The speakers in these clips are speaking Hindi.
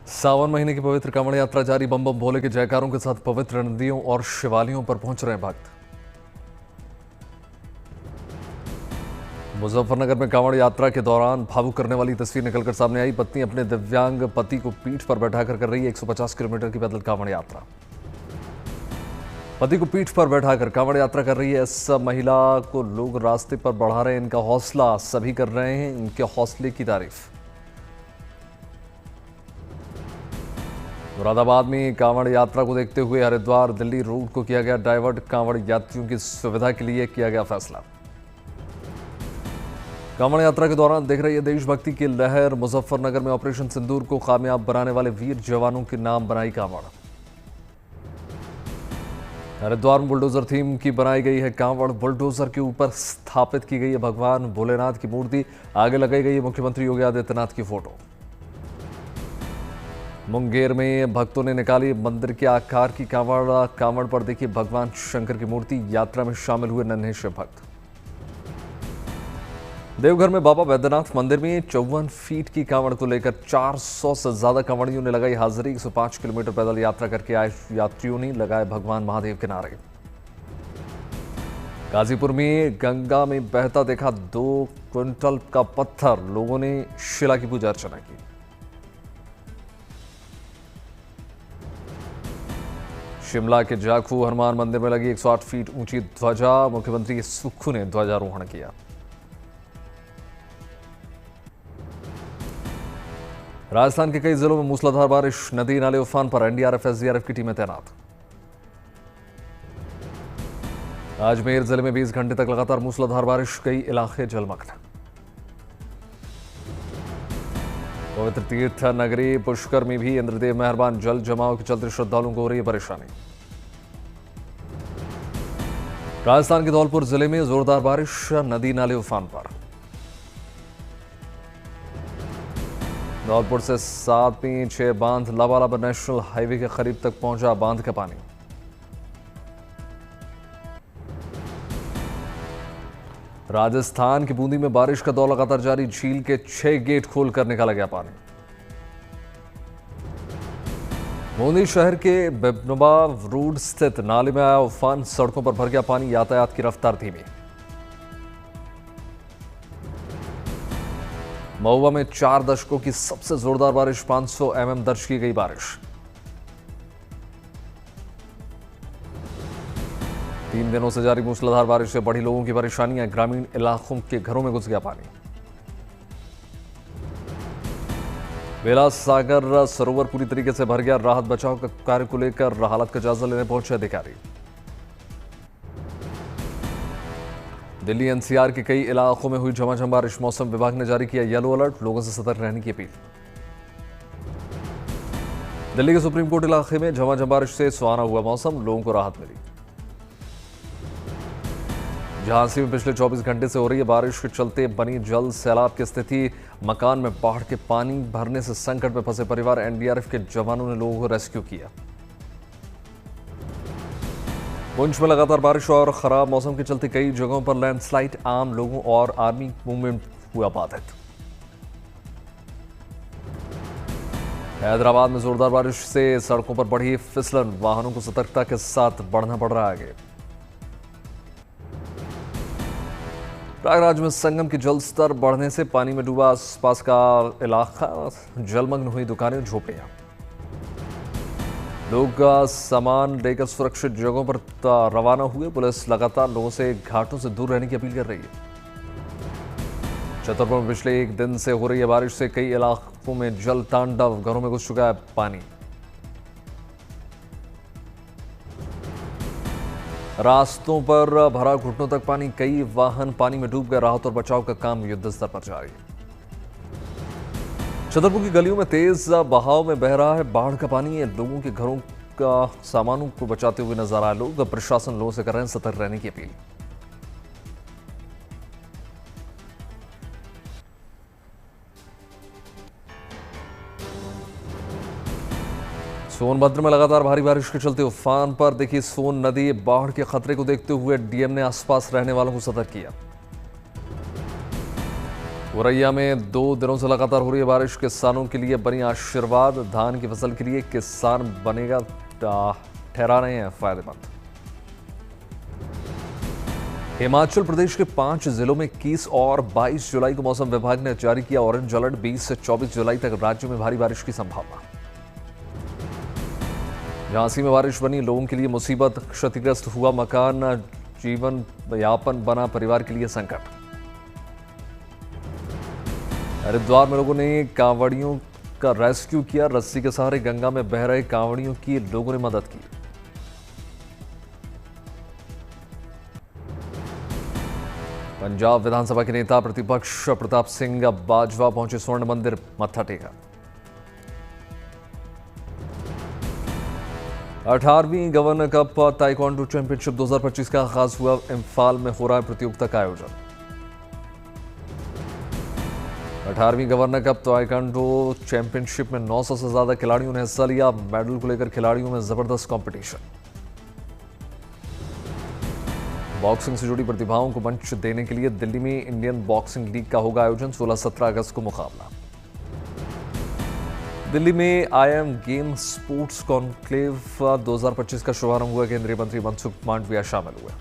सावन महीने की पवित्र कांवड़ यात्रा जारी। बम बम भोले के जयकारों के साथ पवित्र नदियों और शिवालयों पर पहुंच रहे हैं भक्त। मुजफ्फरनगर में कांवड़ यात्रा के दौरान भावुक करने वाली तस्वीर निकलकर सामने आई। पत्नी अपने दिव्यांग पति को पीठ पर बैठाकर कर रही है 150 किलोमीटर की पैदल कांवड़ यात्रा। पति को पीठ पर बैठाकर कांवड़ यात्रा कर रही है इस महिला को लोग रास्ते पर बढ़ा रहे हैं। इनका हौसला सभी कर रहे हैं, इनके हौसले की तारीफ। मुरादाबाद में कांवड़ यात्रा को देखते हुए हरिद्वार दिल्ली रूट को किया गया डाइवर्ट। कांवड़ यात्रियों की सुविधा के लिए किया गया फैसला। कांवड़ यात्रा के दौरान दिख रही है देशभक्ति की लहर। मुजफ्फरनगर में ऑपरेशन सिंदूर को कामयाब बनाने वाले वीर जवानों के नाम बनाई कांवड़। हरिद्वार में बुलडोजर थीम की बनाई गई है कांवड़। बुलडोजर के ऊपर स्थापित की गई है भगवान भोलेनाथ की मूर्ति। आगे लगाई गई है मुख्यमंत्री योगी आदित्यनाथ की फोटो। मुंगेर में भक्तों ने निकाली मंदिर के आकार की कांवड़। कांवड़ पर देखिए भगवान शंकर की मूर्ति। यात्रा में शामिल हुए नन्हे शिव भक्त। देवघर में बाबा बैद्यनाथ मंदिर में 54 फीट की कांवड़ को लेकर 400 से ज्यादा कांवड़ियों ने लगाई हाजिरी। 105 किलोमीटर पैदल यात्रा करके आए यात्रियों ने लगाए भगवान महादेव के नारे। गाजीपुर में गंगा में बहता देखा 2 क्विंटल का पत्थर। लोगों ने शिला की पूजा अर्चना की। शिमला के जाखू हनुमान मंदिर में लगी 108 फीट ऊंची ध्वजा। मुख्यमंत्री सुक्खू ने ध्वजारोहण किया। राजस्थान के कई जिलों में मूसलाधार बारिश। नदी नाले उफान पर। एनडीआरएफ एसडीआरएफ की टीमें तैनात। अजमेर जिले में 20 घंटे तक लगातार मूसलाधार बारिश। कई इलाके जलमग्न। पवित्र तीर्थ नगरी पुष्कर में भी इंद्रदेव मेहरबान। जल जमाव के चलते श्रद्धालुओं को हो रही है परेशानी। राजस्थान के धौलपुर जिले में जोरदार बारिश। नदी नाले उफान पर। धौलपुर से 7P6 बांध लबालब नेशनल हाईवे के करीब तक पहुंचा बांध का पानी। राजस्थान की बूंदी में बारिश का दौर लगातार जारी। झील के 6 गेट खोलकर निकाला गया पानी। बूंदी शहर के बिबनुबा रोड स्थित नाले में आया उफान। सड़कों पर भर गया पानी। यातायात की रफ्तार धीमी। महुआ में 4 दशकों की सबसे जोरदार बारिश। 500 mm दर्ज की गई बारिश। 3 दिनों से जारी मूसलाधार बारिश से बढ़ी लोगों की परेशानियां। ग्रामीण इलाकों के घरों में घुस गया पानी। बेला सागर सरोवर पूरी तरीके से भर गया। राहत बचाव का कार्य को लेकर हालत का जायजा लेने पहुंचे अधिकारी। दिल्ली एनसीआर के कई इलाकों में हुई झमाझम बारिश। मौसम विभाग ने जारी किया येलो अलर्ट। लोगों से सतर्क रहने की अपील। दिल्ली के सुप्रीम कोर्ट इलाके में झमाझम बारिश से सुहाना हुआ मौसम। लोगों को राहत मिली। झांसी में पिछले 24 घंटे से हो रही है बारिश के चलते बनी जल सैलाब की स्थिति। मकान में बाढ़ के पानी भरने से संकट में फंसे परिवार। एनडीआरएफ के जवानों ने लोगों को रेस्क्यू किया। पुंछ में लगातार बारिश और खराब मौसम के चलते कई जगहों पर लैंडस्लाइड। आम लोगों और आर्मी मूवमेंट हुआ बाधित। हैदराबाद में जोरदार बारिश से सड़कों पर बढ़ी फिसलन। वाहनों को सतर्कता के साथ बढ़ना पड़ रहा है आगे। प्रयागराज में संगम की जल स्तर बढ़ने से पानी में डूबा आसपास का इलाका। जलमग्न हुई दुकानें झोपड़ियां। लोग सामान लेकर सुरक्षित जगहों पर रवाना हुए। पुलिस लगातार लोगों से घाटों से दूर रहने की अपील कर रही है। छतरपुर में पिछले 1 दिन से हो रही है बारिश से कई इलाकों में जल तांडव। घरों में घुस चुका है पानी। रास्तों पर भरा घुटनों तक पानी। कई वाहन पानी में डूब गए। राहत और बचाव का काम युद्ध स्तर पर जारी। छतरपुर की गलियों में तेज बहाव में बह रहा है बाढ़ का पानी। लोगों के घरों का सामानों को बचाते हुए नजर आए लोग। प्रशासन लोगों से कर रहे हैं सतर्क रहने की अपील। सोनभद्र में लगातार भारी बारिश के चलते उफान पर। देखिए सोन नदी। बाढ़ के खतरे को देखते हुए डीएम ने आसपास रहने वालों को सतर्क किया। औरैया में 2 दिनों से लगातार हो रही बारिश किसानों के लिए बनी आशीर्वाद। धान की फसल के लिए किसान बनेगा ठहरा रहे हैं फायदेमंद। हिमाचल प्रदेश के 5 जिलों में 21 और 22 जुलाई को मौसम विभाग ने जारी किया ऑरेंज अलर्ट। 20 से 24 जुलाई तक राज्य में भारी बारिश की संभावना। झांसी में बारिश बनी लोगों के लिए मुसीबत। क्षतिग्रस्त हुआ मकान, जीवन यापन बना परिवार के लिए संकट। हरिद्वार में लोगों ने कांवड़ियों का रेस्क्यू किया। रस्सी के सहारे गंगा में बह रहे कांवड़ियों की लोगों ने मदद की। पंजाब विधानसभा के नेता प्रतिपक्ष प्रताप सिंह बाजवा पहुंचे स्वर्ण मंदिर मत्था टेका। 18वीं गवर्नर कप ताइक्वांडो चैंपियनशिप 2025 का आगाज हुआ। इंफाल में हो रहा है प्रतियोगिता का आयोजन। 18वीं गवर्नर कप ताइक्वांडो चैंपियनशिप में 900 से ज्यादा खिलाड़ियों ने हिस्सा लिया। मेडल को लेकर खिलाड़ियों में जबरदस्त कंपटीशन। बॉक्सिंग से जुड़ी प्रतिभाओं को मंच देने के लिए दिल्ली में इंडियन बॉक्सिंग लीग का होगा आयोजन। 16-17 अगस्त को मुकाबला। दिल्ली में IIM गेम स्पोर्ट्स कॉन्क्लेव 2025 का शुभारंभ हुआ। केंद्रीय मंत्री मनसुख मांडविया शामिल हुए।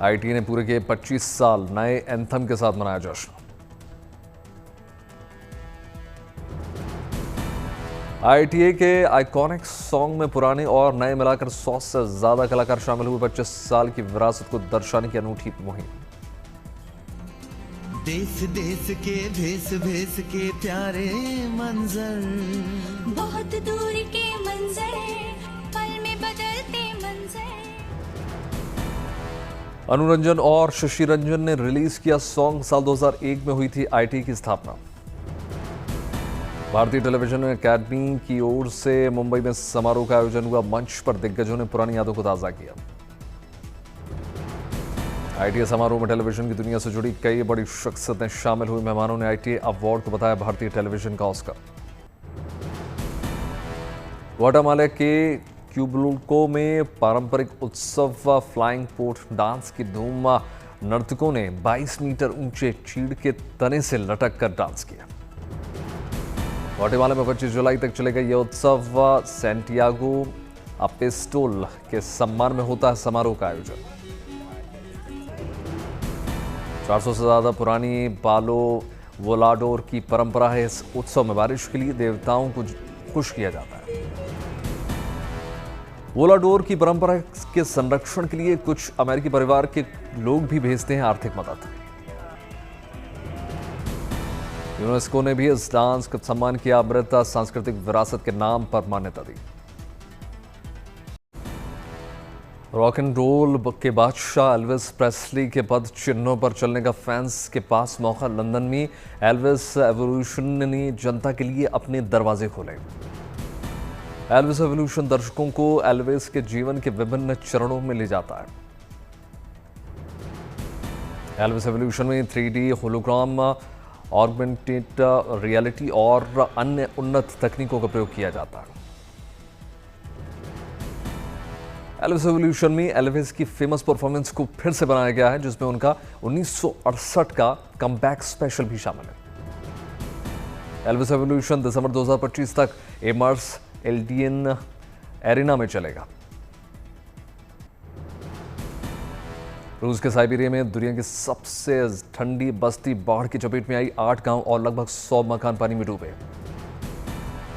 IITA ने पूरे के 25 साल नए एंथम के साथ मनाया जश्न। IITA के आइकॉनिक सॉन्ग में पुराने और नए मिलाकर 100 से ज्यादा कलाकार शामिल हुए। 25 साल की विरासत को दर्शाने की अनूठी मुहिम। देश देश के भेस भेस के प्यारे मंजर, बहुत दूर के मंजर, पल में बदलते मंजर। अनु रंजन और शशि रंजन ने रिलीज किया सॉन्ग। साल 2001 में हुई थी IITA की स्थापना। भारतीय टेलीविजन अकादमी की ओर से मुंबई में समारोह का आयोजन हुआ। मंच पर दिग्गजों ने पुरानी यादों को ताजा किया। IITA समारोह में टेलीविजन की दुनिया से जुड़ी कई बड़ी शख्सियतें शामिल हुई। मेहमानों ने IITA अवार्ड को बताया भारतीय टेलीविजन का ऑस्कर। ग्वाटेमाला के क्यूबुल्को में पारंपरिक उत्सव फ्लाइंग पोर्ट डांस की धूम। नर्तकों ने 22 मीटर ऊंचे चीड़ के तने से लटक कर डांस किया। ग्वाटेमाला में 25 जुलाई तक चलेगा यह उत्सव। सैंटियागो अपेस्टोल के सम्मान में होता है समारोह का आयोजन। 400 से ज्यादा पुरानी पालो वोलाडोर की परंपरा है। इस उत्सव में बारिश के लिए देवताओं को खुश किया जाता है। वोलाडोर की परंपरा के संरक्षण के लिए कुछ अमेरिकी परिवार के लोग भी भेजते हैं आर्थिक मदद। यूनेस्को ने भी इस डांस का सम्मान किया। अमृत सांस्कृतिक विरासत के नाम पर मान्यता दी। रॉक एंड रोल के बादशाह एल्विस प्रेस्ली के पद चिन्हों पर चलने का फैंस के पास मौका। लंदन में एल्विस एवोल्यूशन ने जनता के लिए अपने दरवाजे खोले। एल्विस एवोल्यूशन दर्शकों को एल्विस के जीवन के विभिन्न चरणों में ले जाता है। एल्विस एवोल्यूशन में 3D होलोग्राम, ऑगमेंटेड रियलिटी और अन्य उन्नत तकनीकों का प्रयोग किया जाता है। एल्विस एवोल्यूशन में एल्विस की फेमस परफॉर्मेंस को फिर से बनाया गया है, जिसमें उनका 1968 का कमबैक स्पेशल भी शामिल है। एल्विस एवोल्यूशन दिसंबर 2025 तक एमर्स एल्डियन एरिना में चलेगा। रूस के साइबेरिया में दुनिया की सबसे ठंडी बस्ती बाढ़ की चपेट में आई। 8 गांव और लगभग 100 मकान पानी में डूबे।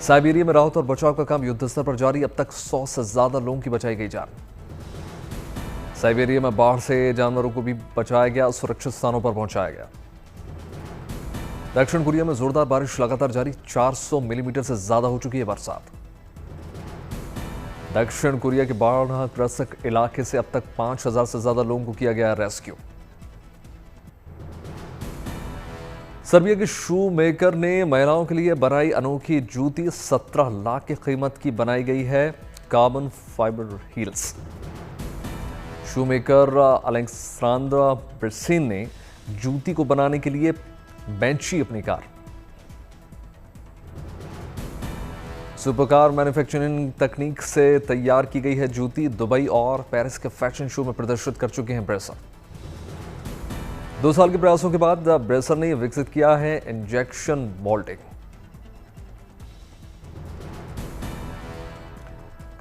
साइबेरिया में राहत और बचाव का काम युद्ध स्तर पर जारी। अब तक 100 से ज्यादा लोगों की बचाई गई जान। साइबेरिया में बाढ़ से जानवरों को भी बचाया गया, सुरक्षित स्थानों पर पहुंचाया गया। दक्षिण कोरिया में जोरदार बारिश लगातार जारी। 400 मिलीमीटर से ज्यादा हो चुकी है बरसात। दक्षिण कोरिया के बाढ़ग्रस्त इलाके से अब तक 5000 से ज्यादा लोगों को किया गया रेस्क्यू। सर्बिया के शू मेकर ने महिलाओं के लिए बनाई अनोखी जूती। 17 लाख की कीमत की बनाई गई है carbon fibre heels. Shoe maker Alexandra ब्रिसिन ने जूती को बनाने के लिए बेंची अपनी कार। सुपरकार मैन्युफैक्चरिंग तकनीक से तैयार की गई है जूती। दुबई और पेरिस के फैशन शो में प्रदर्शित कर चुके हैं ब्रेसर। 2 साल के प्रयासों के बाद ब्रेसर ने विकसित किया है injection moulding.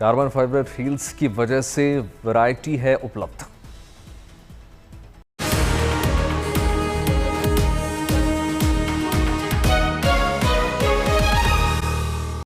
Carbon fibre heels की वजह से वैरायटी है उपलब्ध।